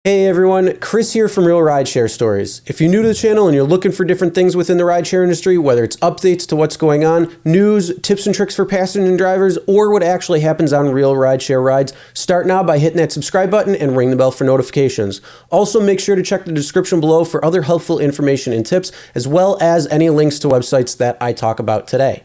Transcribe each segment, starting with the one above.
Hey everyone, Chris here from Real Rideshare Stories. If you're new to the channel and you're looking for different things within the rideshare industry, whether it's updates to what's going on, news, tips and tricks for passengers and drivers, or what actually happens on real rideshare rides, start now by hitting that subscribe button and ring the bell for notifications. Also, make sure to check the description below for other helpful information and tips, as well as any links to websites that I talk about today.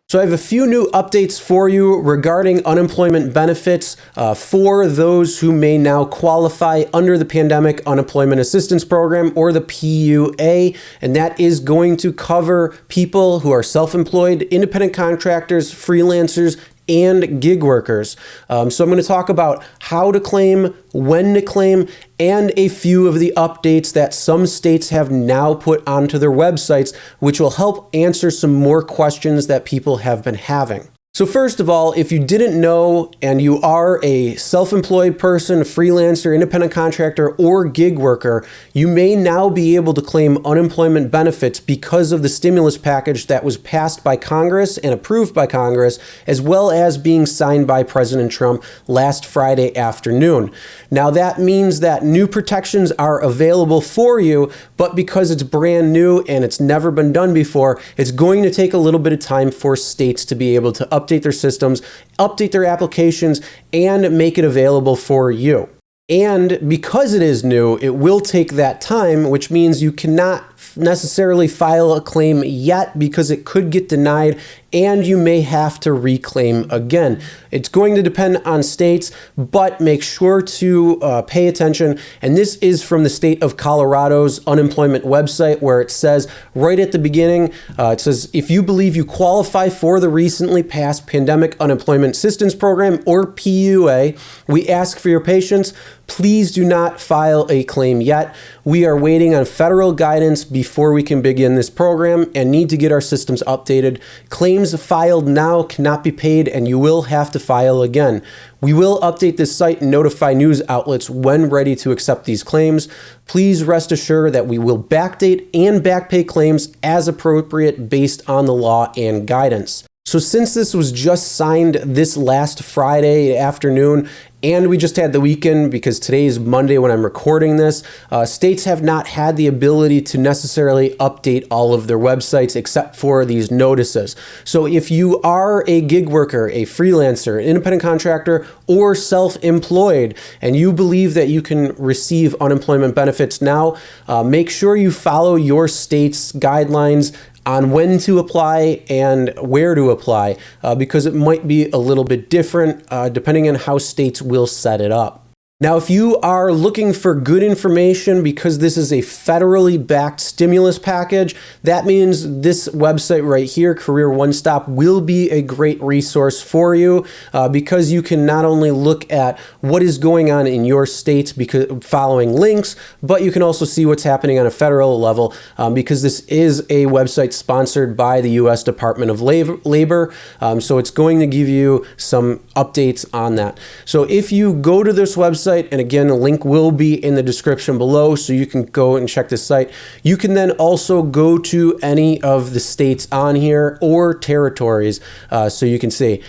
So I have a few new updates for you regarding unemployment benefits for those who may now qualify under the Pandemic Unemployment Assistance Program, or the PUA, and that is going to cover people who are self-employed, independent contractors, freelancers, and gig workers. So I'm going to talk about how to claim, when to claim, and a few of the updates that some states have now put onto their websites, which will help answer some more questions that people have been having. So first of all, if you didn't know and you are a self-employed person, a freelancer, independent contractor, or gig worker, you may now be able to claim unemployment benefits because of the stimulus package that was passed by Congress and approved by Congress, as well as being signed by President Trump last Friday afternoon. Now that means that new protections are available for you, but because it's brand new and it's never been done before, it's going to take a little bit of time for states to be able to update their systems, update their applications, and make it available for you. And because it is new, it will take that time, which means you cannot necessarily file a claim yet because it could get denied and you may have to reclaim again. It's going to depend on states, but make sure to pay attention. And this is from the state of Colorado's unemployment website, where it says right at the beginning, it says, if you believe you qualify for the recently passed Pandemic Unemployment Assistance Program, or PUA, we ask for your patience. Please do not file a claim yet. We are waiting on federal guidance before we can begin this program and need to get our systems updated. Claims filed now cannot be paid, and you will have to file again. We will update this site and notify news outlets when ready to accept these claims. Please rest assured that we will backdate and backpay claims as appropriate based on the law and guidance. So since this was just signed this last Friday afternoon, and we just had the weekend because today is Monday when I'm recording this, states have not had the ability to necessarily update all of their websites except for these notices. So if you are a gig worker, a freelancer, an independent contractor, or self-employed, and you believe that you can receive unemployment benefits now, make sure you follow your state's guidelines on when to apply and where to apply, because it might be a little bit different depending on how states will set it up. Now, if you are looking for good information because this is a federally backed stimulus package, that means this website right here, Career One Stop, will be a great resource for you because you can not only look at what is going on in your state following links, but you can also see what's happening on a federal level because this is a website sponsored by the U.S. Department of Labor. So it's going to give you some updates on that. So if you go to this website, and again, a link will be in the description below, so you can go and check this site. You can then also go to any of the states on here or territories, so you can see.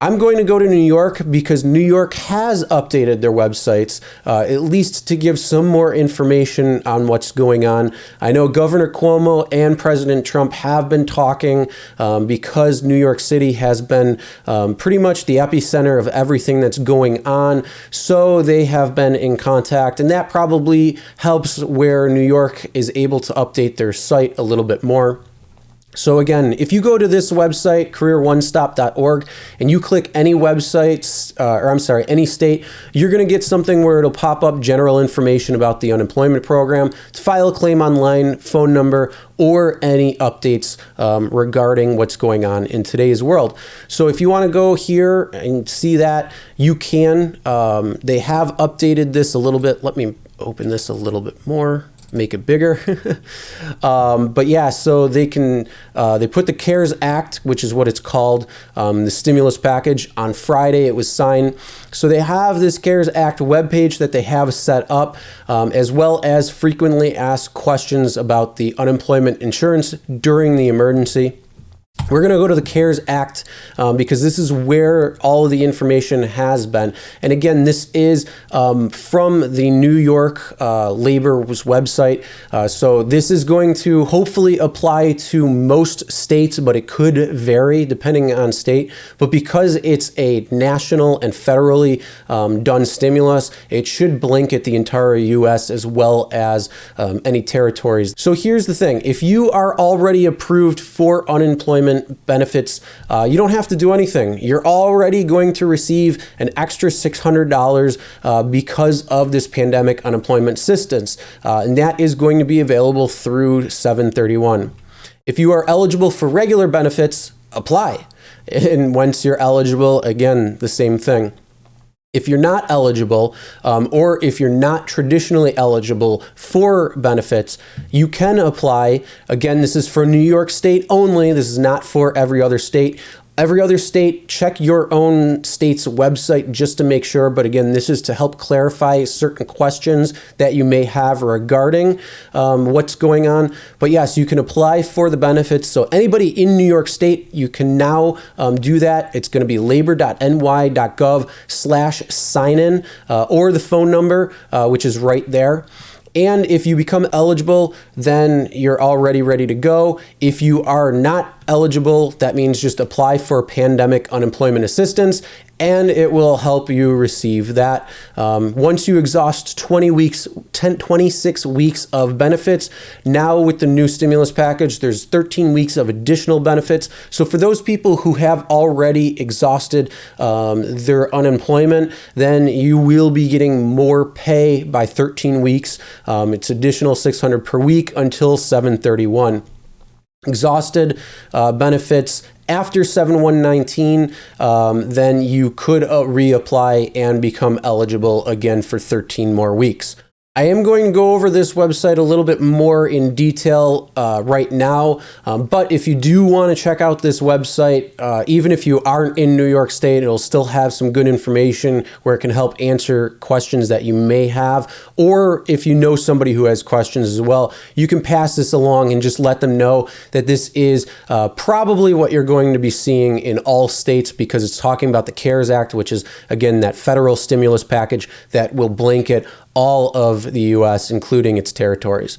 I'm going to go to New York because New York has updated their websites, at least to give some more information on what's going on. I know Governor Cuomo and President Trump have been talking because New York City has been pretty much the epicenter of everything that's going on. So they have been in contact, and that probably helps where New York is able to update their site a little bit more. So again, if you go to this website, careeronestop.org, and you click any websites, any state, you're going to get something where it'll pop up general information about the unemployment program, to file a claim online, phone number, or any updates regarding what's going on in today's world. So if you want to go here and see that, you can. They have updated this a little bit. Let me open this a little bit more. Make it bigger. But yeah, so they can, they put the CARES Act, which is what it's called, the stimulus package. On Friday, it was signed. So they have this CARES Act webpage that they have set up, as well as frequently asked questions about the unemployment insurance during the emergency. We're going to go to the CARES Act because this is where all of the information has been. And again, this is from the New York Labor's website. So this is going to hopefully apply to most states, but it could vary depending on state. But because it's a national and federally done stimulus, it should blanket the entire U.S. as well as any territories. So here's the thing. If you are already approved for unemployment benefits, you don't have to do anything. You're already going to receive an extra $600 because of this pandemic unemployment assistance, and that is going to be available through 7/31. If you are eligible for regular benefits, apply. And once you're eligible, again, the same thing. If you're not eligible, or if you're not traditionally eligible for benefits, you can apply. Again, this is for New York State only. This is not for every other state. Every other state, check your own state's website just to make sure. But again, this is to help clarify certain questions that you may have regarding what's going on. But yes, you can apply for the benefits. So anybody in New York State, you can now do that. It's going to be labor.ny.gov/sign-in or the phone number, which is right there. And if you become eligible, then you're already ready to go. If you are not eligible, that means just apply for pandemic unemployment assistance, and it will help you receive that. Once you exhaust 26 weeks of benefits, now with the new stimulus package, there's 13 weeks of additional benefits. So for those people who have already exhausted their unemployment, then you will be getting more pay by 13 weeks. It's additional $600 per week until 7/31. Exhausted benefits after 7/1/19, then you could reapply and become eligible again for 13 more weeks. I am going to go over this website a little bit more in detail right now, but if you do want to check out this website, even if you aren't in New York State, it'll still have some good information where it can help answer questions that you may have, or if you know somebody who has questions as well, you can pass this along and just let them know that this is probably what you're going to be seeing in all states, because it's talking about the CARES Act, which is, again, that federal stimulus package that will blanket all of the U.S., including its territories.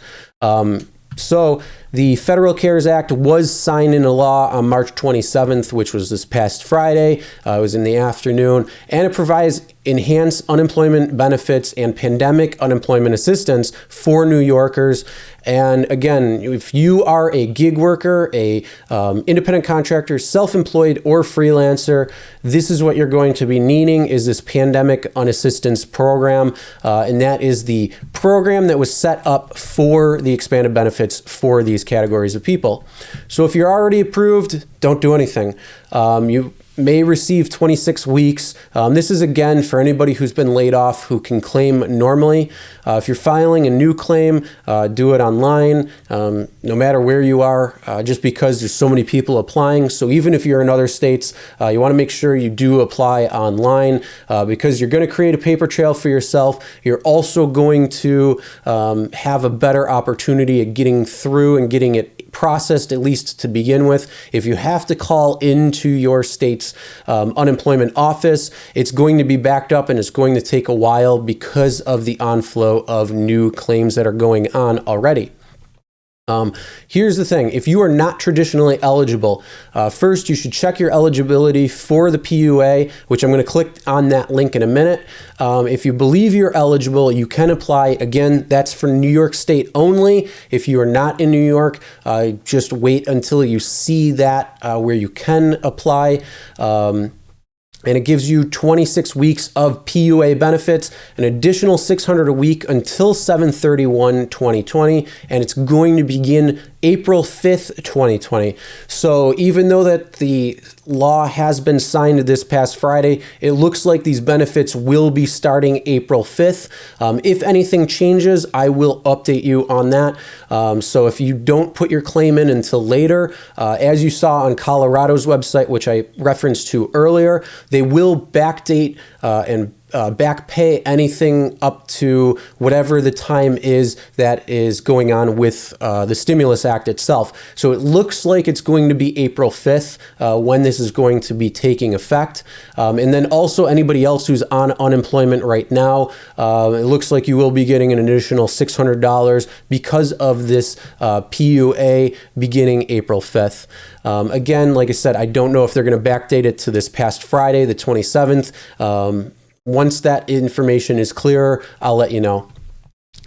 So the Federal CARES Act was signed into law on March 27th, which was this past Friday. It was in the afternoon, and it provides enhanced unemployment benefits and pandemic unemployment assistance for New Yorkers. And again, if you are a gig worker, a independent contractor, self-employed, or freelancer, this is what you're going to be needing, is this pandemic unassistance program. And that is the program that was set up for the expanded benefits for these categories of people. So if you're already approved, don't do anything. You may receive 26 weeks. This is, again, for anybody who's been laid off who can claim normally. If you're filing a new claim, do it online, no matter where you are, just because there's so many people applying. So even if you're in other states, you want to make sure you do apply online, because you're going to create a paper trail for yourself. You're also going to have a better opportunity at getting through and getting it processed, at least to begin with. If you have to call into your state's unemployment office, it's going to be backed up and it's going to take a while because of the onflow of new claims that are going on already. Here's the thing. If you are not traditionally eligible, first you should check your eligibility for the PUA, which I'm going to click on that link in a minute. If you believe you're eligible, you can apply. Again, that's for New York State only. If you are not in New York, just wait until you see that where you can apply. And it gives you 26 weeks of PUA benefits, an additional $600 a week until 7/31/2020, and it's going to begin April 5th, 2020. So even though that the law has been signed this past Friday, it looks like these benefits will be starting April 5th. If anything changes, I will update you on that. So if you don't put your claim in until later, as you saw on Colorado's website, which I referenced to earlier, they will backdate and back pay anything up to whatever the time is that is going on with the Stimulus Act itself. So it looks like it's going to be April 5th when this is going to be taking effect. And then also anybody else who's on unemployment right now, it looks like you will be getting an additional $600 because of this PUA beginning April 5th. Again, like I said, I don't know if they're going to backdate it to this past Friday, the 27th. Once that information is clearer, I'll let you know.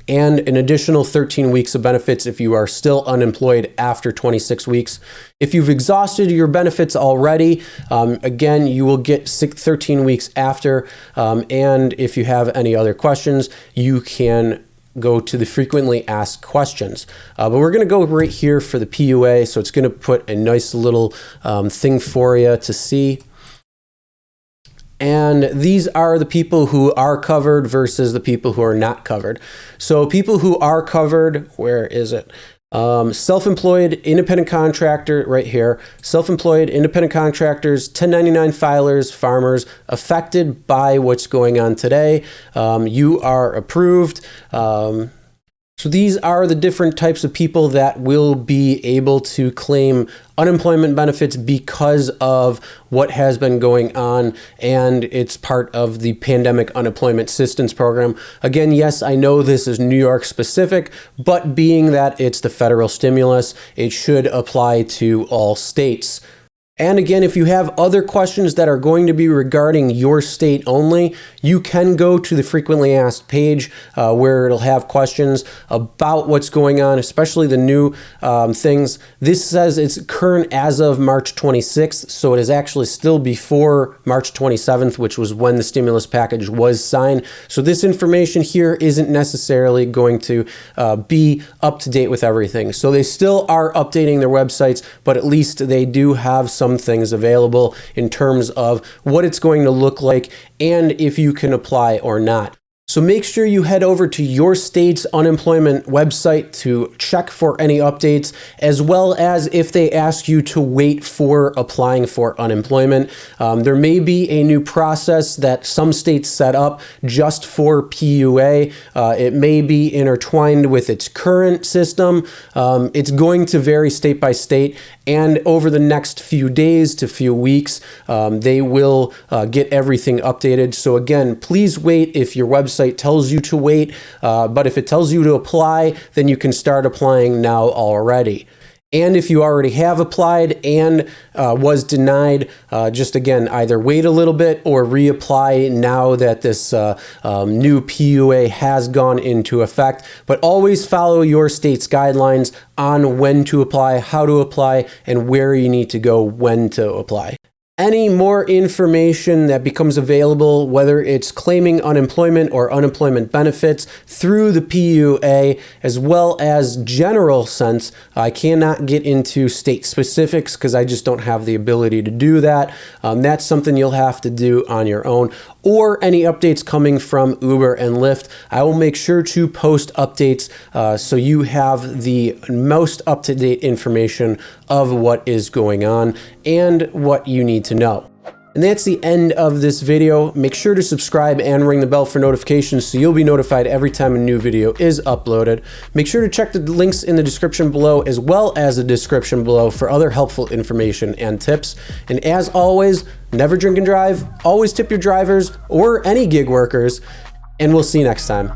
And an additional 13 weeks of benefits if you are still unemployed after 26 weeks. If you've exhausted your benefits already, again, you will get 13 weeks after. And if you have any other questions, you can go to the frequently asked questions. But we're going to go right here for the PUA. So it's going to put a nice little thing for you to see. And these are the people who are covered versus the people who are not covered. So people who are covered, where is it? Self-employed independent contractor, right here. Self-employed independent contractors, 1099 filers, farmers affected by what's going on today. You are approved. So these are the different types of people that will be able to claim unemployment benefits because of what has been going on, and it's part of the Pandemic Unemployment Assistance Program. Again, yes, I know this is New York specific, but being that it's the federal stimulus, it should apply to all states. And again, if you have other questions that are going to be regarding your state only, you can go to the frequently asked page where it'll have questions about what's going on, especially the new things. This says it's current as of March 26th, so it is actually still before March 27th, which was when the stimulus package was signed. So this information here isn't necessarily going to be up to date with everything. So they still are updating their websites, but at least they do have some things available in terms of what it's going to look like and if you can apply or not. So make sure you head over to your state's unemployment website to check for any updates, as well as if they ask you to wait for applying for unemployment. There may be a new process that some states set up just for PUA. It may be intertwined with its current system. It's going to vary state by state, and over the next few days to few weeks, they will get everything updated. So again, please wait if your website tells you to wait, but if it tells you to apply, then you can start applying now already. And if you already have applied and was denied, just again, either wait a little bit or reapply now that this new PUA has gone into effect. But always follow your state's guidelines on when to apply, how to apply, and where you need to go when to apply. Any more information that becomes available, whether it's claiming unemployment or unemployment benefits through the PUA, as well as general sense, I cannot get into state specifics because I just don't have the ability to do that. That's something you'll have to do on your own. Or any updates coming from Uber and Lyft, I will make sure to post updates so you have the most up-to-date information of what is going on and what you need to know. And that's the end of this video. Make sure to subscribe and ring the bell for notifications so you'll be notified every time a new video is uploaded. Make sure to check the links in the description below as well as the description below for other helpful information and tips. And as always, never drink and drive, always tip your drivers or any gig workers, and we'll see you next time.